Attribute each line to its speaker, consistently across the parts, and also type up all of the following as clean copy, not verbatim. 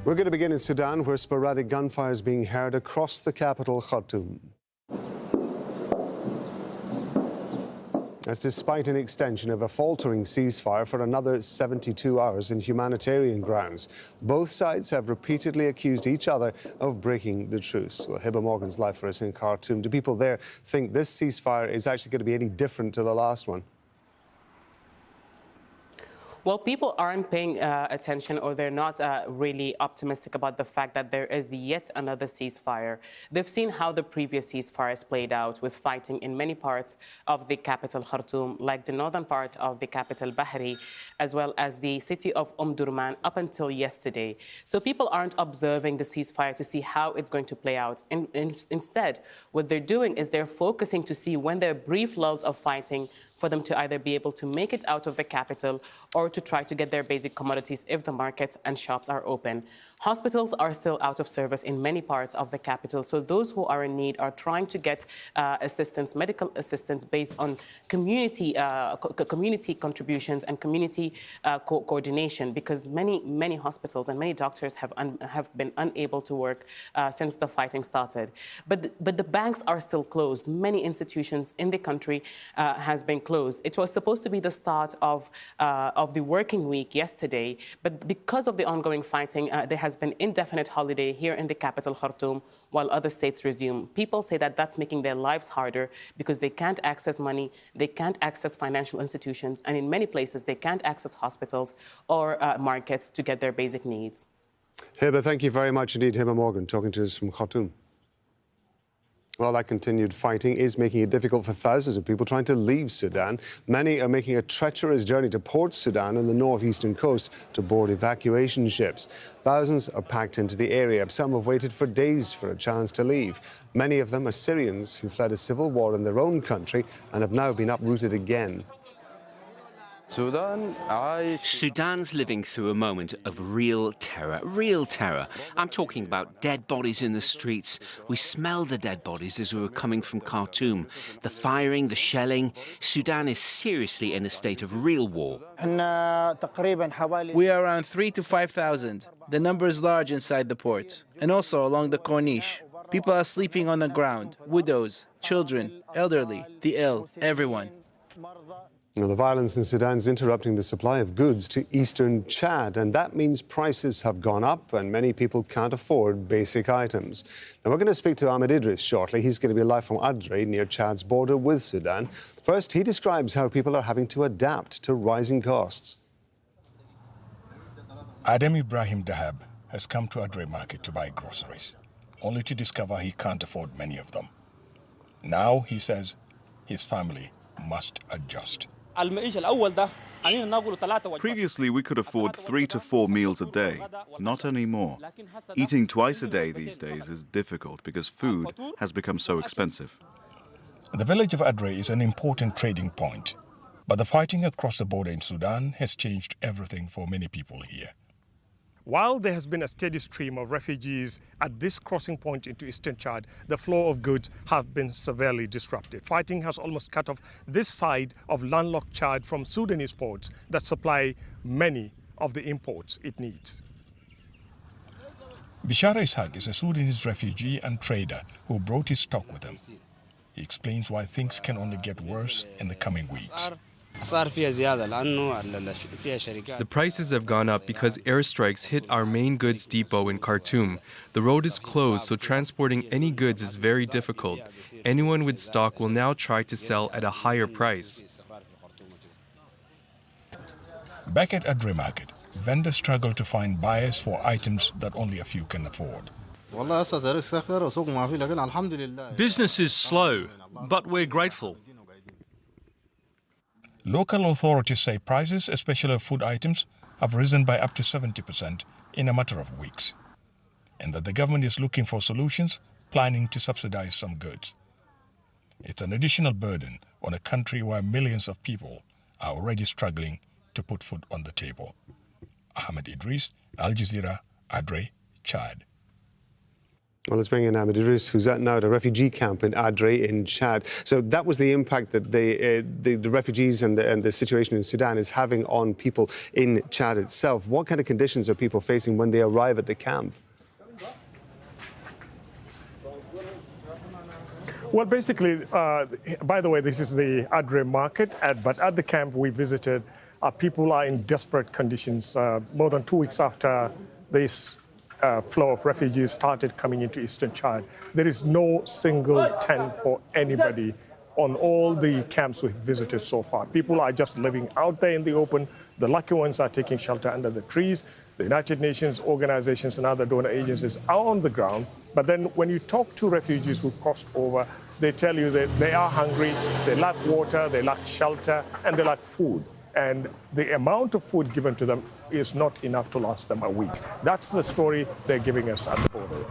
Speaker 1: We're going to begin in Sudan, where sporadic gunfire is being heard across the capital, Khartoum. As despite an extension of a faltering ceasefire for another 72 hours in humanitarian grounds, both sides have repeatedly accused each other of breaking the truce. Well, Hiba Morgan's live for us in Khartoum. Do people there think this ceasefire is actually going to be any different to the last one?
Speaker 2: Well, people aren't paying attention, or they're not really optimistic about the fact that there is yet another ceasefire. They've seen how the previous ceasefires played out, with fighting in many parts of the capital Khartoum, like the northern part of the capital Bahri, as well as the city of Durman up until yesterday. So people aren't observing the ceasefire to see how it's going to play out. Instead, what they're doing is they're focusing to see when there are brief lulls of fighting for them to either be able to make it out of the capital or to try to get their basic commodities if the markets and shops are open. Hospitals are still out of service in many parts of the capital, so those who are in need are trying to get assistance, medical assistance, based on community contributions and community coordination, because many hospitals and many doctors have been unable to work since the fighting started. But the banks are still closed. Many institutions in the country has been closed. It was supposed to be the start of the working week yesterday, but because of the ongoing fighting, there has been indefinite holiday here in the capital Khartoum, while other states resume. People say that that's making their lives harder because they can't access money, they can't access financial institutions, and in many places they can't access hospitals or markets to get their basic needs.
Speaker 1: Hiba, thank you very much indeed. Hiba Morgan talking to us from Khartoum. Well, that continued fighting is making it difficult for thousands of people trying to leave Sudan. Many are making a treacherous journey to Port Sudan on the northeastern coast to board evacuation ships. Thousands are packed into the area. Some have waited for days for a chance to leave. Many of them are Syrians who fled a civil war in their own country and have now been uprooted again.
Speaker 3: Sudan's living through a moment of real terror, I'm talking about dead bodies in the streets. We smelled the dead bodies as we were coming from Khartoum. The firing, the shelling. Sudan is seriously in a state of real war.
Speaker 4: We are around 3,000 to 5,000. The number is large inside the port, and also along the Corniche. People are sleeping on the ground, widows, children, elderly, the ill, everyone.
Speaker 1: Now, the violence in Sudan is interrupting the supply of goods to eastern Chad, and that means prices have gone up and many people can't afford basic items. Now, we're going to speak to Ahmed Idris shortly. He's going to be live from Adre, near Chad's border with Sudan. First, he describes how people are having to adapt to rising costs.
Speaker 5: Adam Ibrahim Dahab has come to Adre market to buy groceries, only to discover he can't afford many of them. Now, he says, his family must adjust.
Speaker 6: Previously, we could afford 3 to 4 meals a day, not anymore. Eating twice a day these days is difficult because food has become so expensive.
Speaker 5: The village of Adre is an important trading point, but the fighting across the border in Sudan has changed everything for many people here. While there has been a steady stream of refugees at this crossing point into eastern Chad, the flow of goods have been severely disrupted. Fighting has almost cut off this side of landlocked Chad from Sudanese ports that supply many of the imports it needs. Bishara Ishaq is a Sudanese refugee and trader who brought his stock with him. He explains why things can only get worse in the coming weeks.
Speaker 7: The prices have gone up because airstrikes hit our main goods depot in Khartoum. The road is closed, so transporting any goods is very difficult. Anyone with stock will now try to sell at a higher price.
Speaker 5: Back at Adre Market, vendors struggle to find buyers for items that only a few can afford.
Speaker 8: Business is slow, but we're grateful.
Speaker 5: Local authorities say prices, especially of food items, have risen by up to 70% in a matter of weeks, and that the government is looking for solutions, planning to subsidize some goods. It's an additional burden on a country where millions of people are already struggling to put food on the table. Ahmed Idris, Al Jazeera, Adre, Chad.
Speaker 1: Well, let's bring in Ahmed Idris, who's at now at a refugee camp in Adre in Chad. So that was the impact that the refugees and the situation in Sudan is having on people in Chad itself. What kind of conditions are people facing when they arrive at the camp?
Speaker 5: Well, basically, by the way, this is the Adre market, but at the camp we visited, people are in desperate conditions. More than 2 weeks after this flow of refugees started coming into eastern Chad, there is no single tent for anybody on all the camps we've visited so far. People are just living out there in the open. The lucky ones are taking shelter under the trees. The United Nations organizations and other donor agencies are on the ground. But then when you talk to refugees who crossed over, they tell you that they are hungry, they lack water, they lack shelter, and they lack food. And the amount of food given to them is not enough to last them a week. That's the story they're giving us at the border.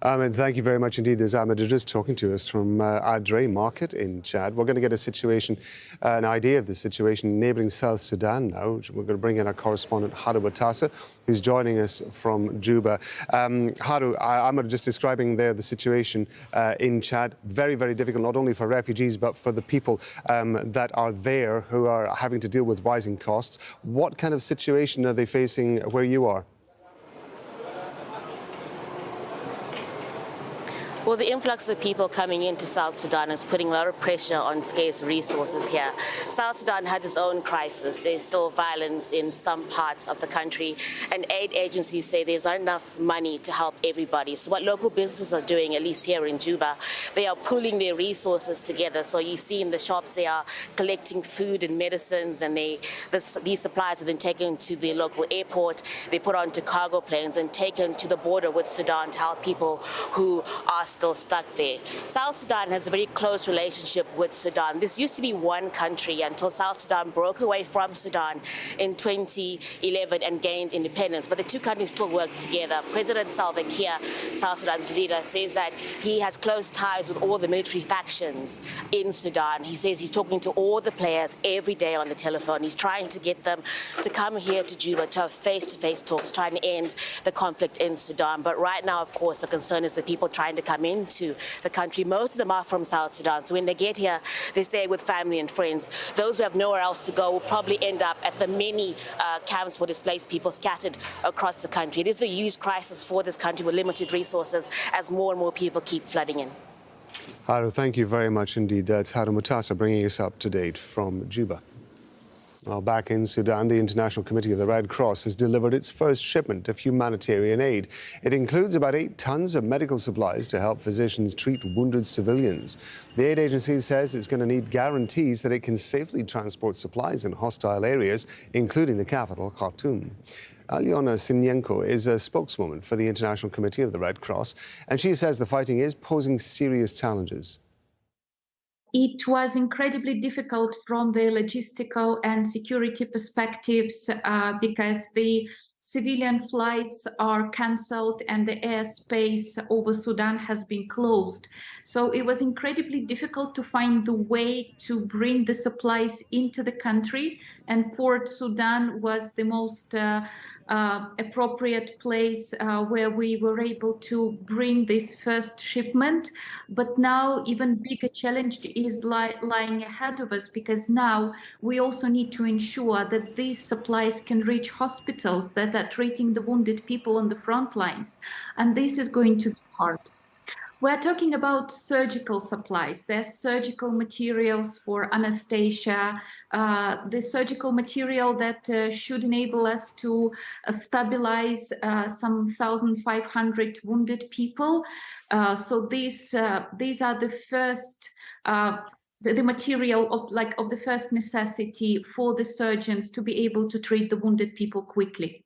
Speaker 1: Ahmed, thank you very much indeed. There's Ahmed Idris talking to us from Adre Market in Chad. We're going to get a situation, an idea of the situation in neighbouring South Sudan now. We're going to bring in our correspondent, Haru Batassa, who's joining us from Juba. Haru, Ahmed just describing there the situation in Chad. Very, very difficult, not only for refugees, but for the people that are there who are having to deal with rising costs. What kind of situation are they facing where you are?
Speaker 9: Well, the influx of people coming into South Sudan is putting a lot of pressure on scarce resources here. South Sudan has its own crisis. There's still violence in some parts of the country, and aid agencies say there's not enough money to help everybody. So what local businesses are doing, at least here in Juba, they are pooling their resources together. So you see in the shops they are collecting food and medicines, and these supplies are then taken to the local airport. They put onto cargo planes and taken to the border with Sudan to help people who are still stuck there. South Sudan has a very close relationship with Sudan. This used to be one country until South Sudan broke away from Sudan in 2011 and gained independence. But the two countries still work together. President Salva Kiir, South Sudan's leader, says that he has close ties with all the military factions in Sudan. He says he's talking to all the players every day on the telephone. He's trying to get them to come here to Juba to have face-to-face talks, trying to end the conflict in Sudan. But right now, of course, the concern is the people trying to come into the country. Most of them are from South Sudan. So when they get here, they stay with family and friends. Those who have nowhere else to go will probably end up at the many camps for displaced people scattered across the country. It is a huge crisis for this country with limited resources as more and more people keep flooding in.
Speaker 1: Haru, thank you very much indeed. That's Haru Mutasa bringing us up to date from Juba. Well, back in Sudan, the International Committee of the Red Cross has delivered its first shipment of humanitarian aid. It includes about 8 tons of medical supplies to help physicians treat wounded civilians. The aid agency says it's going to need guarantees that it can safely transport supplies in hostile areas, including the capital, Khartoum. Alyona Sinyenko is a spokeswoman for the International Committee of the Red Cross, and she says the fighting is posing serious challenges.
Speaker 10: It was incredibly difficult from the logistical and security perspectives because the civilian flights are cancelled and the airspace over Sudan has been closed. So it was incredibly difficult to find the way to bring the supplies into the country, and Port Sudan was the most appropriate place where we were able to bring this first shipment. But now even bigger challenge is lying ahead of us, because now we also need to ensure that these supplies can reach hospitals that are treating the wounded people on the front lines. And this is going to be hard. We're talking about surgical supplies. There's surgical materials for anesthesia, the surgical material that should enable us to stabilize some 1,500 wounded people. So these are the first, the material of the first necessity for the surgeons to be able to treat the wounded people quickly.